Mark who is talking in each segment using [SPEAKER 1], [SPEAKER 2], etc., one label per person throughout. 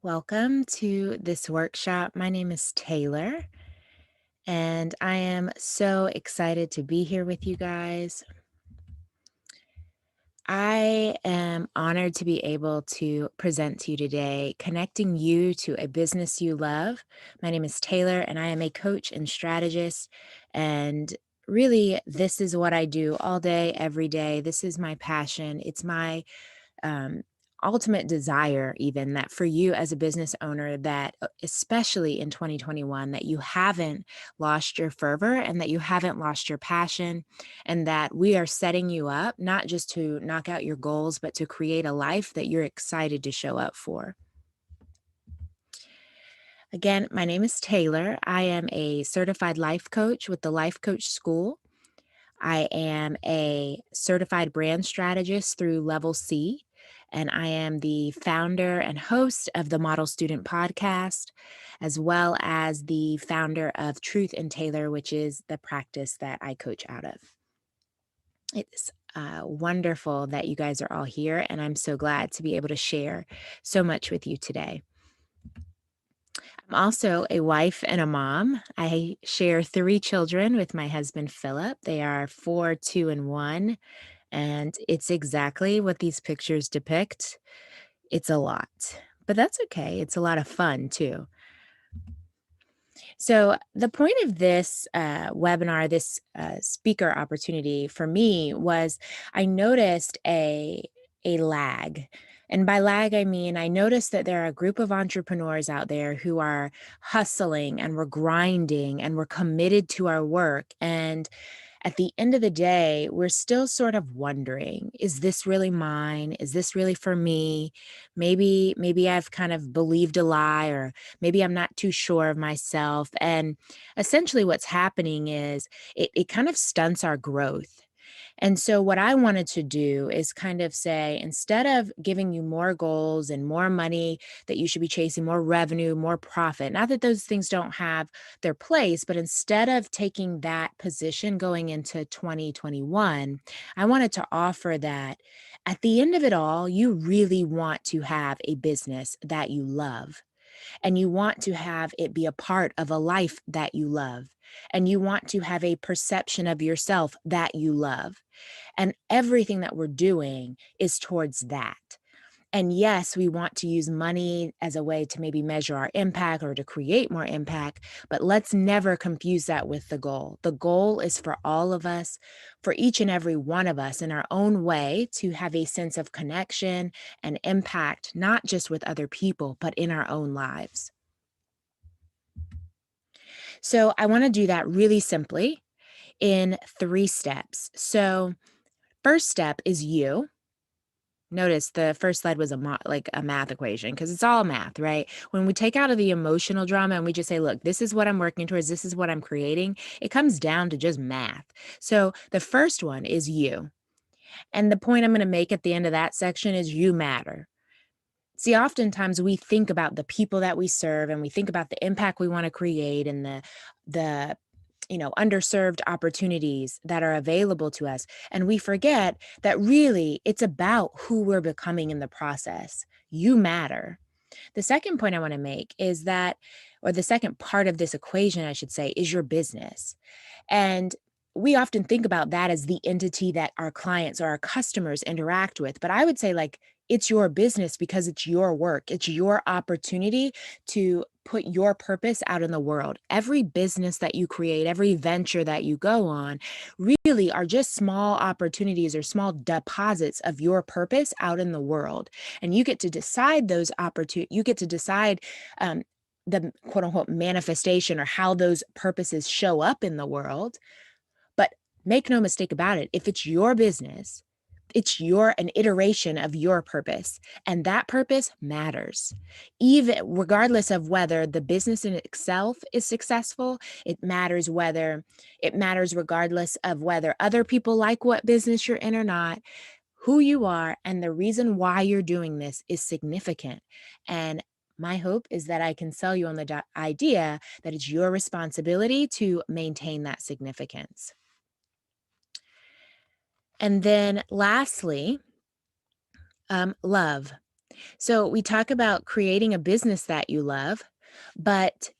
[SPEAKER 1] Welcome to this workshop. My name is Taylor, and I am so excited to be here with you guys. I am honored to be able to present to you today, connecting you to a business you love. My name is Taylor, and I am a coach and strategist. And really, this is what I do all day, every day. This is my passion. It's my um, ultimate desire, even that for you as a business owner, that especially in 2021, that you haven't lost your fervor and that you haven't lost your passion, and that we are setting you up not just to knock out your goals, but to create a life that you're excited to show up for. Again, my name is Taylor. I am a certified life coach with the Life Coach School. I am a certified brand strategist through Level C, and I am the founder and host of the Model Student Podcast, as well as the founder of Truth and Taylor, which is the practice that I coach out of. It's wonderful that you guys are all here, and I'm so glad to be able to share so much with you today. I'm also a wife and a mom. I share 3 children with my husband, Philip. They are 4, 2, and 1. And it's exactly what these pictures depict. It's a lot, but that's okay. It's a lot of fun too. So, the point of this webinar, this speaker opportunity for me was I noticed a lag. And by lag, I mean I noticed that there are a group of entrepreneurs out there who are hustling and we're grinding and we're committed to our work. And at the end of the day, we're still sort of wondering, is this really mine? Is this really for me? Maybe I've kind of believed a lie, or maybe I'm not too sure of myself. And essentially what's happening is it kind of stunts our growth. And so, what I wanted to do is kind of say, instead of giving you more goals and more money that you should be chasing, more revenue, more profit, not that those things don't have their place, but instead of taking that position going into 2021, I wanted to offer that at the end of it all, you really want to have a business that you love, and you want to have it be a part of a life that you love, and you want to have a perception of yourself that you love. And everything that we're doing is towards that. And yes, we want to use money as a way to maybe measure our impact or to create more impact, but let's never confuse that with the goal. The goal is for all of us, for each and every one of us in our own way, to have a sense of connection and impact, not just with other people, but in our own lives. So I want to do that really simply in 3 steps. So, first step is you. Notice the first slide was like a math equation, because it's all math, right? When we take out of the emotional drama and we just say, look, this is what I'm working towards, this is what I'm creating, it comes down to just math. So the first one is you. And the point I'm going to make at the end of that section is you matter. See, oftentimes we think about the people that we serve and we think about the impact we want to create and the underserved opportunities that are available to us. And we forget that really it's about who we're becoming in the process. You matter. The second point I want to make is that, or the second part of this equation, I should say, is your business. And we often think about that as the entity that our clients or our customers interact with. But I would say, like, it's your business because it's your work. It's your opportunity to put your purpose out in the world. Every business that you create, every venture that you go on, really are just small opportunities or small deposits of your purpose out in the world. And you get to decide those opportunities. You get to decide the quote unquote manifestation or how those purposes show up in the world. But make no mistake about it, if it's your business, it's an iteration of your purpose, and that purpose matters. Even regardless of whether the business in itself is successful, it matters regardless of whether other people like what business you're in or not. Who you are and the reason why you're doing this is significant. And my hope is that I can sell you on the idea that it's your responsibility to maintain that significance. And then lastly, love. So we talk about creating a business that you love, but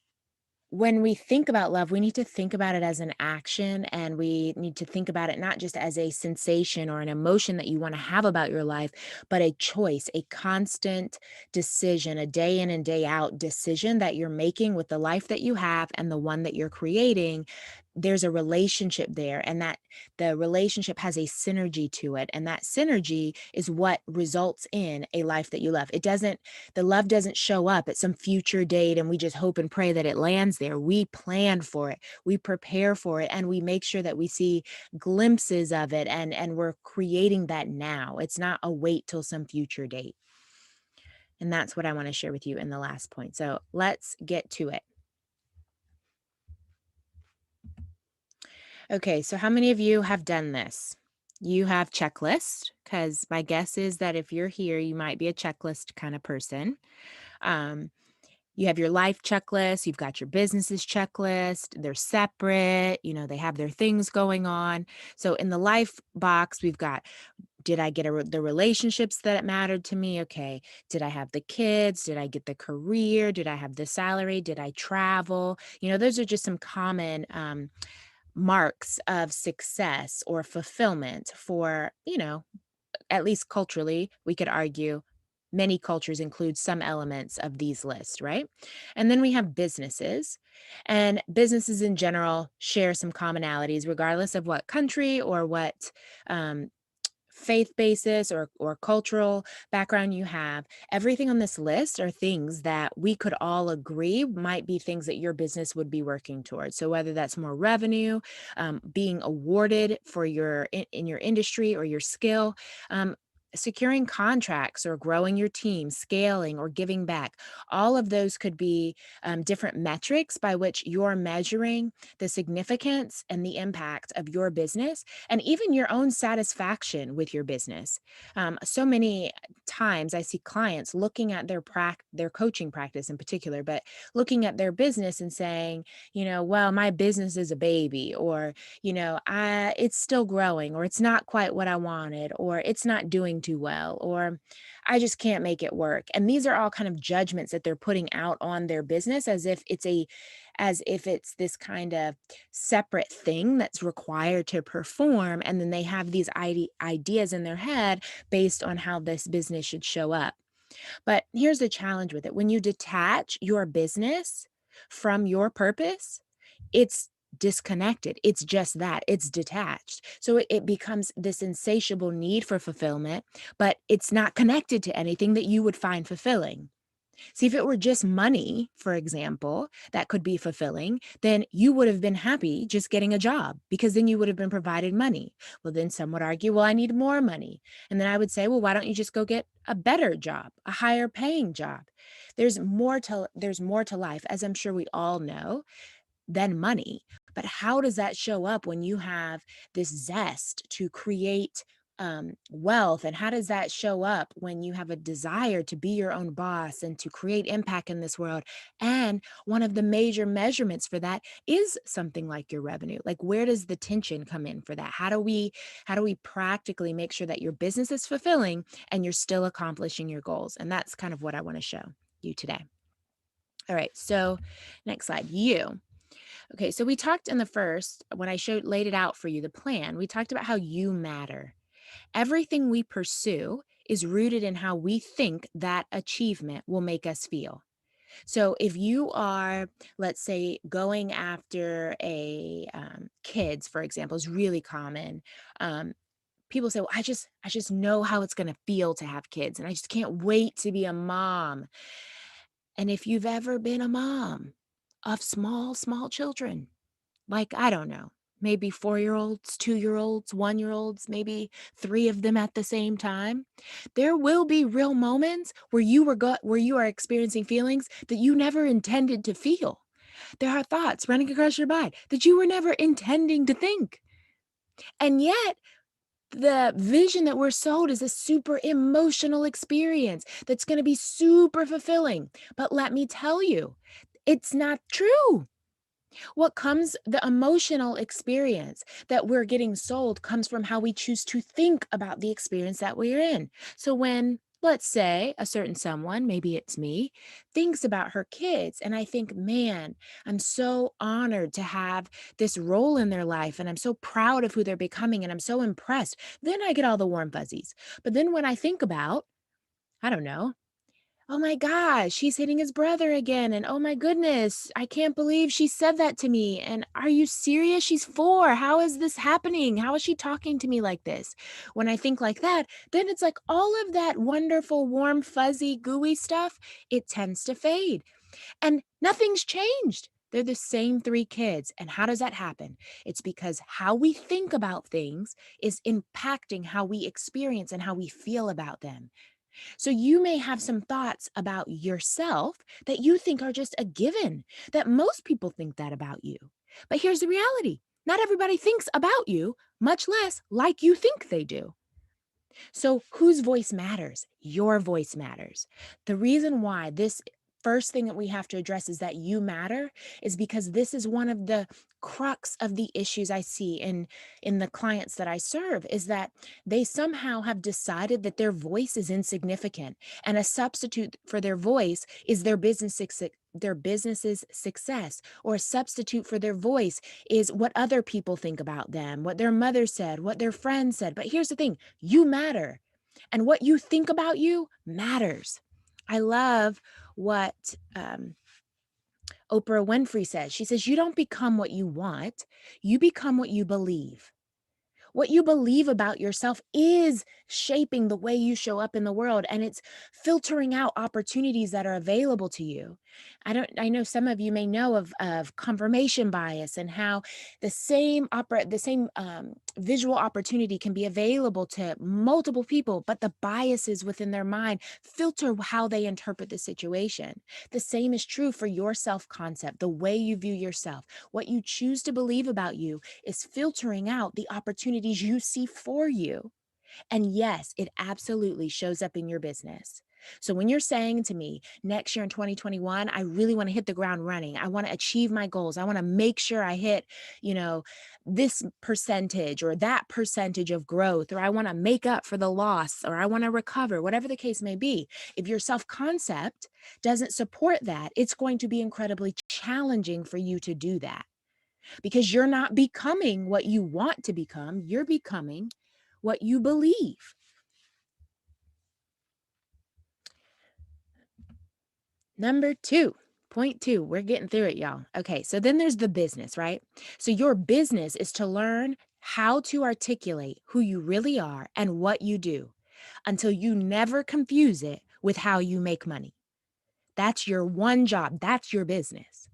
[SPEAKER 1] when we think about love, we need to think about it as an action, and we need to think about it not just as a sensation or an emotion that you want to have about your life, but a choice, a constant decision, a day in and day out decision that you're making with the life that you have and the one that you're creating. There's a relationship there, and that the relationship has a synergy to it. And that synergy is what results in a life that you love. The love doesn't show up at some future date and we just hope and pray that it lands there. We plan for it, we prepare for it, and we make sure that we see glimpses of it, and we're creating that now. It's not a wait till some future date. And that's what I want to share with you in the last point. So let's get to it. Okay, so how many of you have done this? You have checklist, because my guess is that if you're here, you might be a checklist kind of person. Um, you have your life checklist, you've got your business's checklist, they're separate, they have their things going on. So in the life box, we've got, did I get the relationships that mattered to me? Okay. Did I have the kids? Did I get the career? Did I have the salary? Did I travel? Those are just some common marks of success or fulfillment for, at least culturally, we could argue many cultures include some elements of these lists, right? And then we have businesses, and businesses in general share some commonalities, regardless of what country or what um, faith basis or cultural background you have. Everything on this list are things that we could all agree might be things that your business would be working towards. So whether that's more revenue, being awarded for in your industry or your skill, securing contracts or growing your team, scaling or giving back, all of those could be different metrics by which you're measuring the significance and the impact of your business, and even your own satisfaction with your business. So many times I see clients looking at their coaching practice in particular, but looking at their business and saying, well, my business is a baby, or it's still growing, or it's not quite what I wanted, or it's not doing too well, or I just can't make it work. And these are all kind of judgments that they're putting out on their business as if it's this kind of separate thing that's required to perform. And then they have these ideas in their head based on how this business should show up. But here's the challenge with it. When you detach your business from your purpose, it's disconnected. It's just that, it's detached. So it becomes this insatiable need for fulfillment, but it's not connected to anything that you would find fulfilling. See, if it were just money, for example, that could be fulfilling, then you would have been happy just getting a job, because then you would have been provided money. Well, then some would argue, well, I need more money. And then I would say, well, why don't you just go get a better job, a higher paying job? There's more to life, as I'm sure we all know, than money. But how does that show up when you have this zest to create wealth? And how does that show up when you have a desire to be your own boss and to create impact in this world? And one of the major measurements for that is something like your revenue. Like, where does the tension come in for that? How do we practically make sure that your business is fulfilling and you're still accomplishing your goals? And that's kind of what I want to show you today. All right, so next slide. Okay, so we talked in the first, when I laid it out for you, the plan, we talked about how you matter. Everything we pursue is rooted in how we think that achievement will make us feel. So if you are, let's say, going after kids, for example, is really common. People say, well, I just know how it's going to feel to have kids, and I just can't wait to be a mom. And if you've ever been a mom of small, small children, like, I don't know, maybe 4-year-olds, 2-year-olds, 1-year-olds, maybe 3 of them at the same time, there will be real moments where you are experiencing feelings that you never intended to feel. There are thoughts running across your mind that you were never intending to think. And yet, the vision that we're sold is a super emotional experience that's going to be super fulfilling. But let me tell you, it's not true. The emotional experience that we're getting sold comes from how we choose to think about the experience that we're in. So when, let's say a certain someone, maybe it's me, thinks about her kids. And I think, man, I'm so honored to have this role in their life. And I'm so proud of who they're becoming. And I'm so impressed. Then I get all the warm fuzzies. But then when I think about, I don't know, oh my gosh, he's hitting his brother again. And oh my goodness, I can't believe she said that to me. And are you serious? She's 4. How is this happening? How is she talking to me like this? When I think like that, then it's like all of that wonderful, warm, fuzzy, gooey stuff, it tends to fade. And nothing's changed. They're the same 3 kids. And how does that happen? It's because how we think about things is impacting how we experience and how we feel about them. So you may have some thoughts about yourself that you think are just a given, that most people think that about you. But here's the reality. Not everybody thinks about you, much less like you think they do. So, whose voice matters? Your voice matters. The reason why this first thing that we have to address is that you matter is because this is one of the crux of the issues I see in the clients that I serve is that they somehow have decided that their voice is insignificant and a substitute for their voice is their business's success, or a substitute for their voice is what other people think about them, what their mother said, what their friends said. But here's the thing, you matter. And what you think about you matters. I love what Oprah Winfrey says. She says, you don't become what you want, you become what you believe. What you believe about yourself is shaping the way you show up in the world, and it's filtering out opportunities that are available to you. I know some of you may know of confirmation bias and how the same visual opportunity can be available to multiple people, but the biases within their mind filter how they interpret the situation. The same is true for your self-concept, the way you view yourself. What you choose to believe about you is filtering out the opportunities you see for you. And yes, it absolutely shows up in your business. So when you're saying to me, next year in 2021, I really want to hit the ground running. I want to achieve my goals. I want to make sure I hit, you know, this percentage or that percentage of growth, or I want to make up for the loss, or I want to recover, whatever the case may be. If your self-concept doesn't support that, it's going to be incredibly challenging for you to do that, because you're not becoming what you want to become. You're becoming what you believe. Number 2, point 2, we're getting through it, y'all. Okay, so then there's the business, right? So your business is to learn how to articulate who you really are and what you do until you never confuse it with how you make money. That's your one job. That's your business.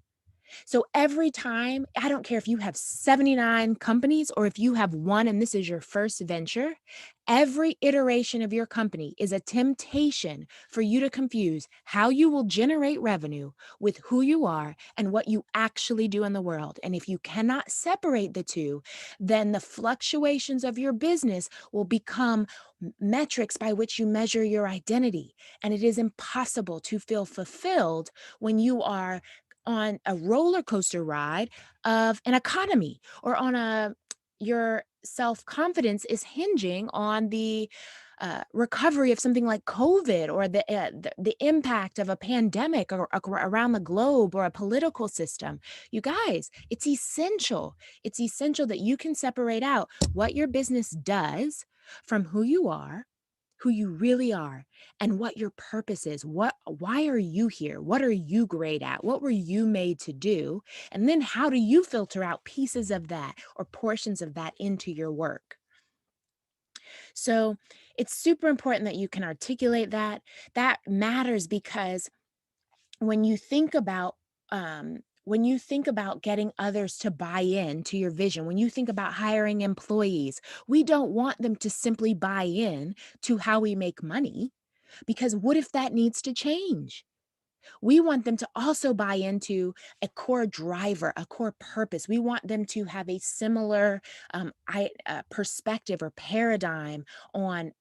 [SPEAKER 1] So every time, I don't care if you have 79 companies or if you have one and this is your first venture, every iteration of your company is a temptation for you to confuse how you will generate revenue with who you are and what you actually do in the world. And if you cannot separate the two, then the fluctuations of your business will become metrics by which you measure your identity. And it is impossible to feel fulfilled when you are on a roller coaster ride of an economy, or on your self-confidence is hinging on the recovery of something like COVID, or the impact of a pandemic, or around the globe, or a political system. You guys, it's essential. It's essential that you can separate out what your business does from who you really are, and what your purpose is. Why are you here? What are you great at? What were you made to do? And then how do you filter out pieces of that or portions of that into your work? So it's super important that you can articulate that. That matters because when you think about getting others to buy in to your vision, when you think about hiring employees, we don't want them to simply buy in to how we make money, because what if that needs to change? We want them to also buy into a core driver, a core purpose. We want them to have a similar perspective or paradigm on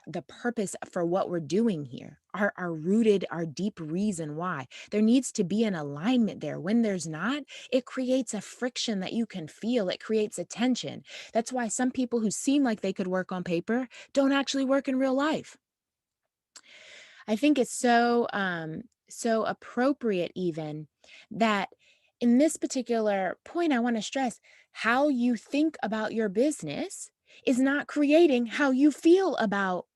[SPEAKER 1] the purpose for what we're doing here, our deep reason why. There needs to be an alignment there. When there's not, it creates a friction that you can feel. It creates a tension. That's why some people who seem like they could work on paper don't actually work in real life. I think it's so so appropriate even that in this particular point I want to stress how you think about your business is not creating how you feel about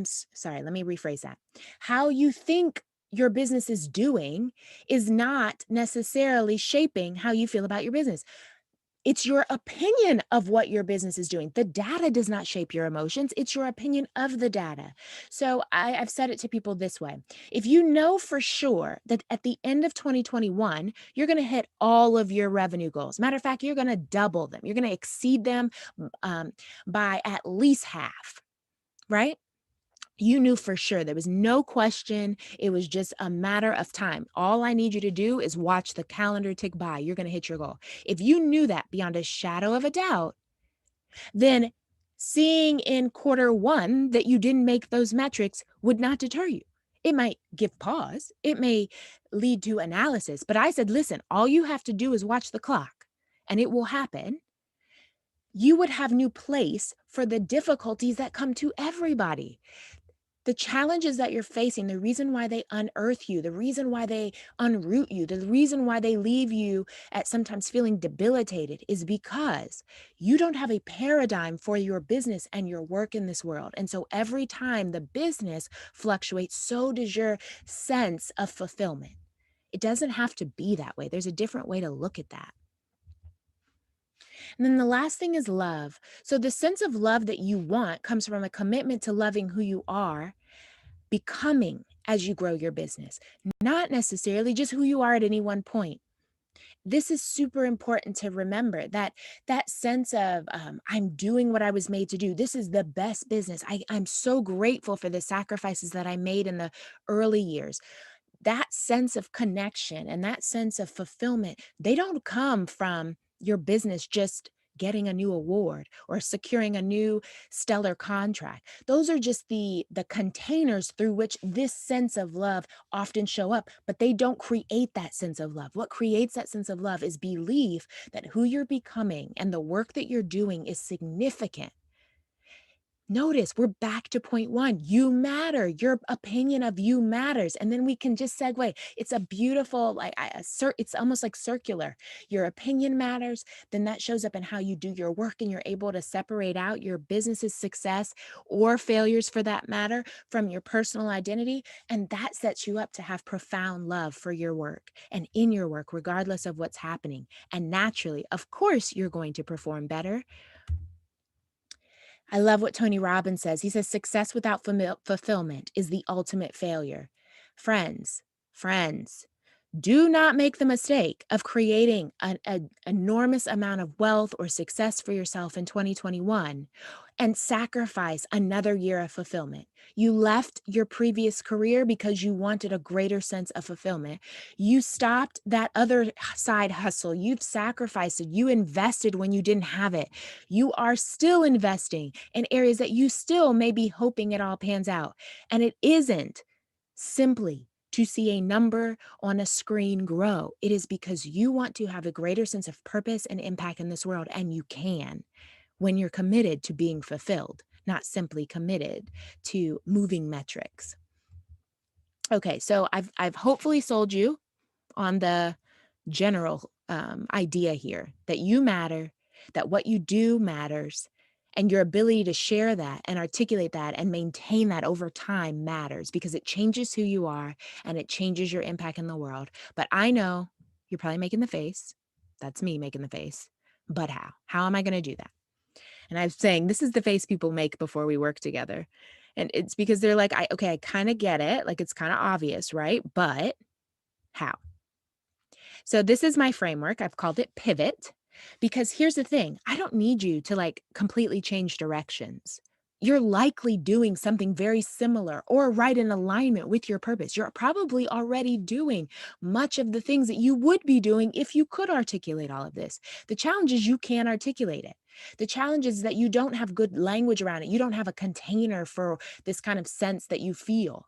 [SPEAKER 1] sorry, let me rephrase that. How you think your business is doing is not necessarily shaping how you feel about your business. It's your opinion of what your business is doing. The data does not shape your emotions. It's your opinion of the data. So I've said it to people this way. If you know for sure that at the end of 2021, you're going to hit all of your revenue goals. Matter of fact, you're going to double them. You're going to exceed them by at least half, right? You knew for sure. There was no question. It was just a matter of time. All I need you to do is watch the calendar tick by. You're going to hit your goal. If you knew that beyond a shadow of a doubt, then seeing in quarter one that you didn't make those metrics would not deter you. It might give pause. It may lead to analysis. But I said, listen, all you have to do is watch the clock and it will happen. You would have new place for the difficulties that come to everybody. The challenges that you're facing, the reason why they unearth you, the reason why they unroot you, the reason why they leave you at sometimes feeling debilitated is because you don't have a paradigm for your business and your work in this world. And so every time the business fluctuates, so does your sense of fulfillment. It doesn't have to be that way. There's a different way to look at that. And then the last thing is love. So the sense of love that you want comes from a commitment to loving who you are, becoming as you grow your business, not necessarily just who you are at any one point. This is super important to remember that that sense of I'm doing what I was made to do. This is the best business. I'm so grateful for the sacrifices that I made in the early years. That sense of connection and that sense of fulfillment, they don't come from your business just getting a new award or securing a new stellar contract. Those are just the containers through which this sense of love often show up, but they don't create that sense of love. What creates that sense of love is belief that who you're becoming and the work that you're doing is significant. Notice we're back to point one. You matter. Your opinion of you matters. And then we can just segue. It's a beautiful, it's almost like circular. Your opinion matters. Then that shows up in how you do your work and you're able to separate out your business's success or failures for that matter from your personal identity. And that sets you up to have profound love for your work and in your work, regardless of what's happening. And naturally, of course, you're going to perform better. I love what Tony Robbins says. He says, success without fulfillment is the ultimate failure. Friends, do not make the mistake of creating an enormous amount of wealth or success for yourself in 2021 and sacrifice another year of fulfillment. You left your previous career because you wanted a greater sense of fulfillment. You stopped that other side hustle. You've sacrificed it. You invested when you didn't have it. You are still investing in areas that you still may be hoping it all pans out. And it isn't simply to see a number on a screen grow. It is because you want to have a greater sense of purpose and impact in this world, and you can when you're committed to being fulfilled, not simply committed to moving metrics. Okay, so I've hopefully sold you on the general idea here that you matter, that what you do matters, and your ability to share that and articulate that and maintain that over time matters because it changes who you are and it changes your impact in the world. But I know you're probably making the face. That's me making the face. But how? How am I going to do that? And I'm saying this is the face people make before we work together. And it's because they're like, I kind of get it. Like it's kind of obvious, right? But how? So this is my framework. I've called it pivot because here's the thing. I don't need you to like completely change directions. You're likely doing something very similar or right in alignment with your purpose. You're probably already doing much of the things that you would be doing if you could articulate all of this. The challenge is you can't articulate it. The challenge is that you don't have good language around it. You don't have a container for this kind of sense that you feel.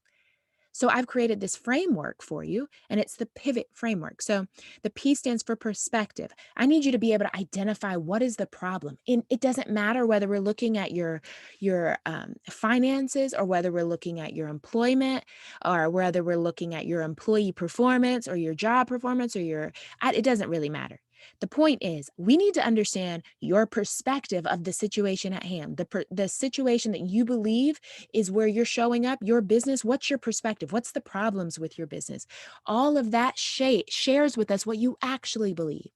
[SPEAKER 1] So I've created this framework for you, and it's the pivot framework. So the P stands for perspective. I need you to be able to identify what is the problem. And it doesn't matter whether we're looking at your finances, or whether we're looking at your employment, or whether we're looking at your employee performance or your job performance, or it doesn't really matter. The point is, we need to understand your perspective of the situation at hand, the situation that you believe is where you're showing up, your business. What's your perspective? What's the problems with your business? All of that shares with us what you actually believe,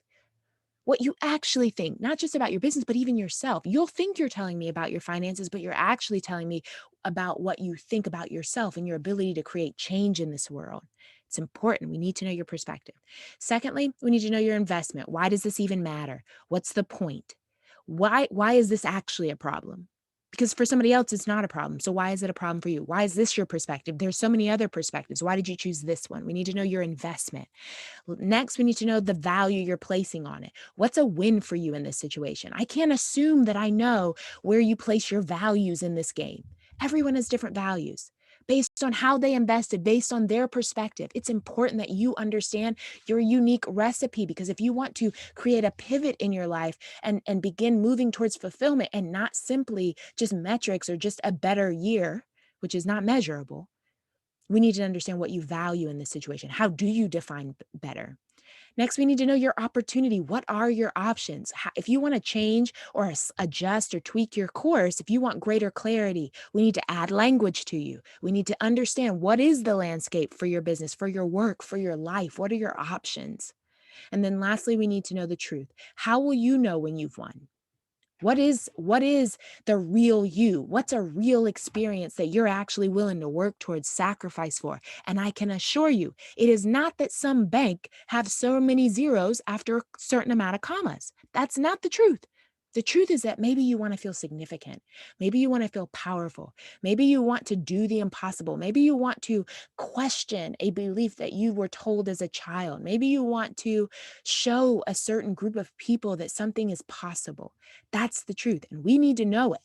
[SPEAKER 1] what you actually think, not just about your business, but even yourself. You'll think you're telling me about your finances, but you're actually telling me about what you think about yourself and your ability to create change in this world. It's important. We need to know your perspective. Secondly, we need to know your investment. Why does this even matter? What's the point? Why is this actually a problem? Because for somebody else, it's not a problem. So why is it a problem for you? Why is this your perspective? There's so many other perspectives. Why did you choose this one? We need to know your investment. Next, we need to know the value you're placing on it. What's a win for you in this situation? I can't assume that I know where you place your values in this game. Everyone has different values based on how they invested, based on their perspective. It's important that you understand your unique recipe, because if you want to create a pivot in your life and begin moving towards fulfillment and not simply just metrics or just a better year, which is not measurable, we need to understand what you value in this situation. How do you define better? Next, we need to know your opportunity. What are your options? If you want to change or adjust or tweak your course, if you want greater clarity, we need to add language to you. We need to understand what is the landscape for your business, for your work, for your life. What are your options? And then lastly, we need to know the truth. How will you know when you've won? What is the real you? What's a real experience that you're actually willing to work towards, sacrifice for? And I can assure you, it is not that some bank have so many zeros after a certain amount of commas. That's not the truth. The truth is that maybe you want to feel significant. Maybe you want to feel powerful. Maybe you want to do the impossible. Maybe you want to question a belief that you were told as a child. Maybe you want to show a certain group of people that something is possible. That's the truth, and we need to know it.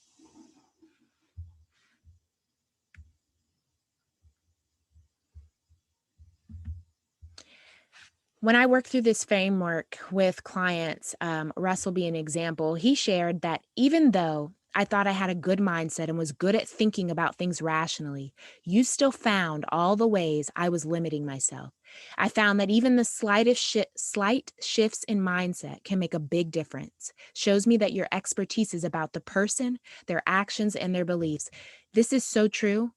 [SPEAKER 1] When I work through this framework with clients, Russ will be an example. He shared that even though I thought I had a good mindset and was good at thinking about things rationally, you still found all the ways I was limiting myself. I found that even the slight shifts in mindset can make a big difference. Shows me that your expertise is about the person, their actions, and their beliefs. This is so true.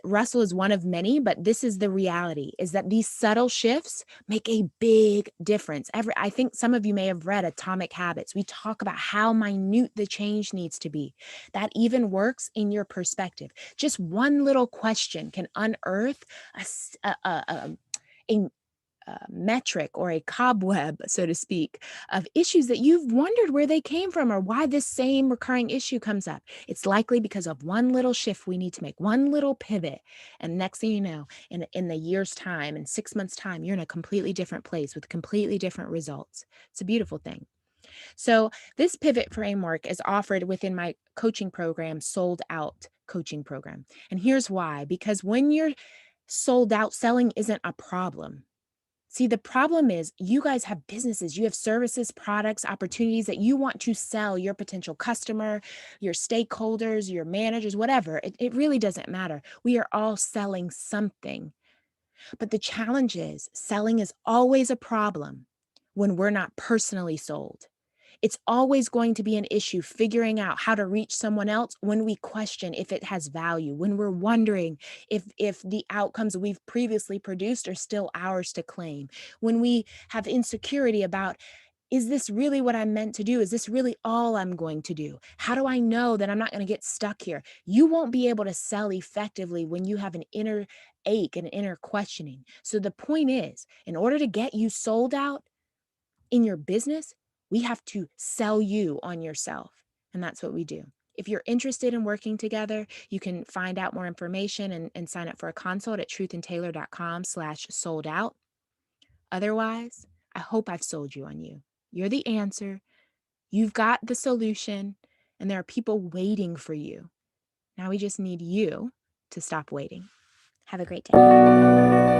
[SPEAKER 1] Russell is one of many, but this is the reality, is that these subtle shifts make a big difference. I think some of you may have read Atomic Habits. We talk about how minute the change needs to be. That even works in your perspective. Just one little question can unearth a metric or a cobweb, so to speak, of issues that you've wondered where they came from or why this same recurring issue comes up. It's likely because of one little shift we need to make, one little pivot. And next thing you know, in the year's time, in 6 months' time, you're in a completely different place with completely different results. It's a beautiful thing. So this pivot framework is offered within my coaching program, Sold Out coaching program. And here's why: because when you're sold out, selling isn't a problem. See, the problem is you guys have businesses, you have services, products, opportunities that you want to sell your potential customer, your stakeholders, your managers, whatever. It really doesn't matter. We are all selling something. But the challenge is selling is always a problem when we're not personally sold. It's always going to be an issue figuring out how to reach someone else when we question if it has value, when we're wondering if the outcomes we've previously produced are still ours to claim, when we have insecurity about, is this really what I'm meant to do? Is this really all I'm going to do? How do I know that I'm not going to get stuck here? You won't be able to sell effectively when you have an inner ache and inner questioning. So the point is, in order to get you sold out in your business, we have to sell you on yourself. And that's what we do. If you're interested in working together, you can find out more information and sign up for a consult at truthandtaylor.com/sold out. Otherwise, I hope I've sold you on you. You're the answer. You've got the solution, and there are people waiting for you. Now we just need you to stop waiting.
[SPEAKER 2] Have a great day.